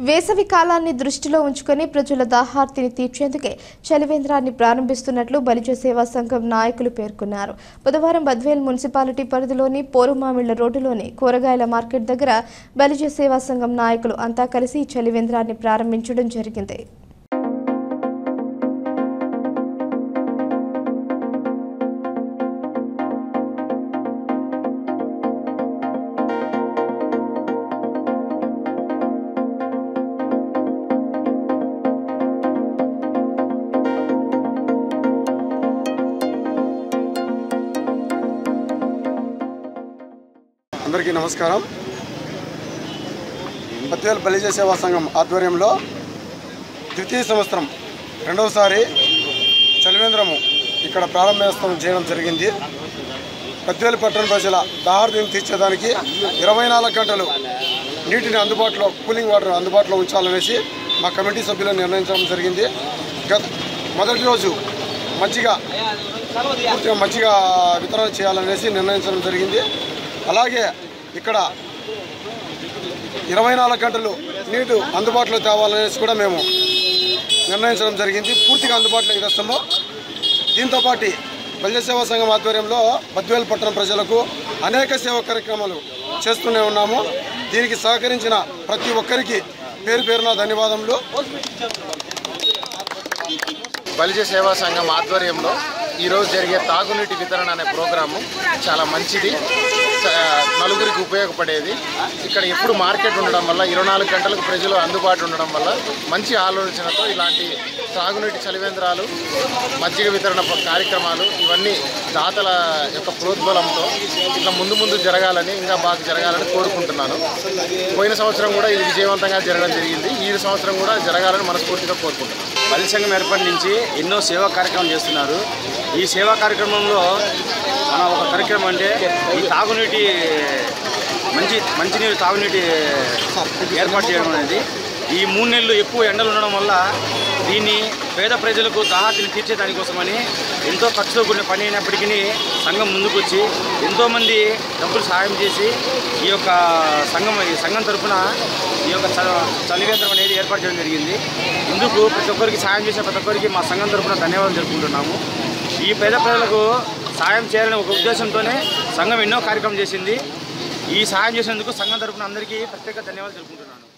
వేసవి కాలాన్ని దృష్టిలో ఉంచుకొని ప్రజల దాహార్తిని తీర్చేందుకే చలివేంద్రాన్ని ప్రారంభిస్తున్నట్లు బలిజ సేవా సంఘం నాయకులు పేర్కొన్నారు. బుధవారం బద్వేల్ మున్సిపాలిటీ పరిధిలోని పోరుమామిళ్ల రోడ్డులోని కూరగాయల మార్కెట్ దగ్గర బలిజ సేవా సంఘం నాయకులు అంతా కలిసి చలివేంద్రాన్ని ప్రారంభించడం జరిగింది. అందరికీ నమస్కారం. బద్వేల్ బలిజ సేవా సంఘం ఆధ్వర్యంలో ద్వితీయ సంవత్సరం రెండవసారి చలివేంద్రము ఇక్కడ ప్రారంభోత్సవం చేయడం జరిగింది. బద్వేల్ పట్టణ ప్రజల దాహార్తిని తీర్చేదానికి 24 గంటలు నీటిని అందుబాటులో, కూలింగ్ వాటర్ అందుబాటులో ఉంచాలనేసి మా కమిటీ సభ్యులు నిర్ణయించడం జరిగింది. మొదటి రోజు పూర్తిగా మజ్జిగ వితరణ చేయాలనేసి నిర్ణయించడం జరిగింది. అలాగే ఇక్కడ 24 గంటలు నీరు అందుబాటులో తేవాలనేసి కూడా మేము నిర్ణయించడం జరిగింది. పూర్తిగా అందుబాటులోకి తెస్తాము. దీంతోపాటు బలిజ సేవా సంఘం ఆధ్వర్యంలో బద్వేల్ పట్టణ ప్రజలకు అనేక సేవా కార్యక్రమాలు చేస్తూనే ఉన్నాము. దీనికి సహకరించిన ప్రతి ఒక్కరికి పేరు పేరున ధన్యవాదములు. బలిజ సేవా సంఘం ఆధ్వర్యంలో ఈరోజు జరిగే తాగునీటి వితరణ అనే ప్రోగ్రాము చాలా మంచిది, నలుగురికి ఉపయోగపడేది. ఇక్కడ ఎప్పుడు మార్కెట్ ఉండడం వల్ల 24 గంటలకు ప్రజలు అందుబాటు ఉండడం వల్ల మంచి ఆలోచనతో ఇలాంటి తాగునీటి చలివేంద్రాలు, మజ్జిగ వితరణ కార్యక్రమాలు ఇవన్నీ దాతల యొక్క ప్రోద్బలంతో ఇట్లా ముందు జరగాలని, ఇంకా బాగా జరగాలని కోరుకుంటున్నాను. పోయిన సంవత్సరం కూడా ఇది విజయవంతంగా జరగడం జరిగింది. ఈ సంవత్సరం కూడా జరగాలని మనస్ఫూర్తిగా కోరుకుంటున్నాను. బలిజ సంఘం ఏర్పాటు నుంచి ఎన్నో సేవా కార్యక్రమాలు చేస్తున్నారు. ఈ సేవా కార్యక్రమంలో మన ఒక కార్యక్రమం అంటే ఈ తాగునీటి మంచినీరు తాగునీటి ఏర్పాటు చేయడం అనేది. ఈ 3 నెలలు ఎక్కువ ఎండలు ఉండడం వల్ల దీన్ని పేద ప్రజలకు దాహార్తిని తీర్చేదానికోసమని ఎంతో ఖర్చుతో కూడిన పని అయినప్పటికీ సంఘం ముందుకొచ్చి ఎంతోమంది డబ్బులు సహాయం చేసి ఈ యొక్క సంఘం తరఫున ఈ యొక్క చలివేంద్రం అనేది ఏర్పాటు చేయడం జరిగింది. ఇందుకు ప్రతి ఒక్కరికి సాయం చేసిన ప్రతి ఒక్కరికి మా సంఘం తరఫున ధన్యవాదాలు జరుపుకుంటున్నాము. ఈ పేద ప్రజలకు సాయం చేయాలనే ఒక ఉద్దేశంతోనే సంఘం ఎన్నో కార్యక్రమం చేసింది. ఈ సాయం చేసేందుకు సంఘం తరఫున అందరికీ ప్రత్యేక ధన్యవాదాలు జరుపుకుంటున్నాను.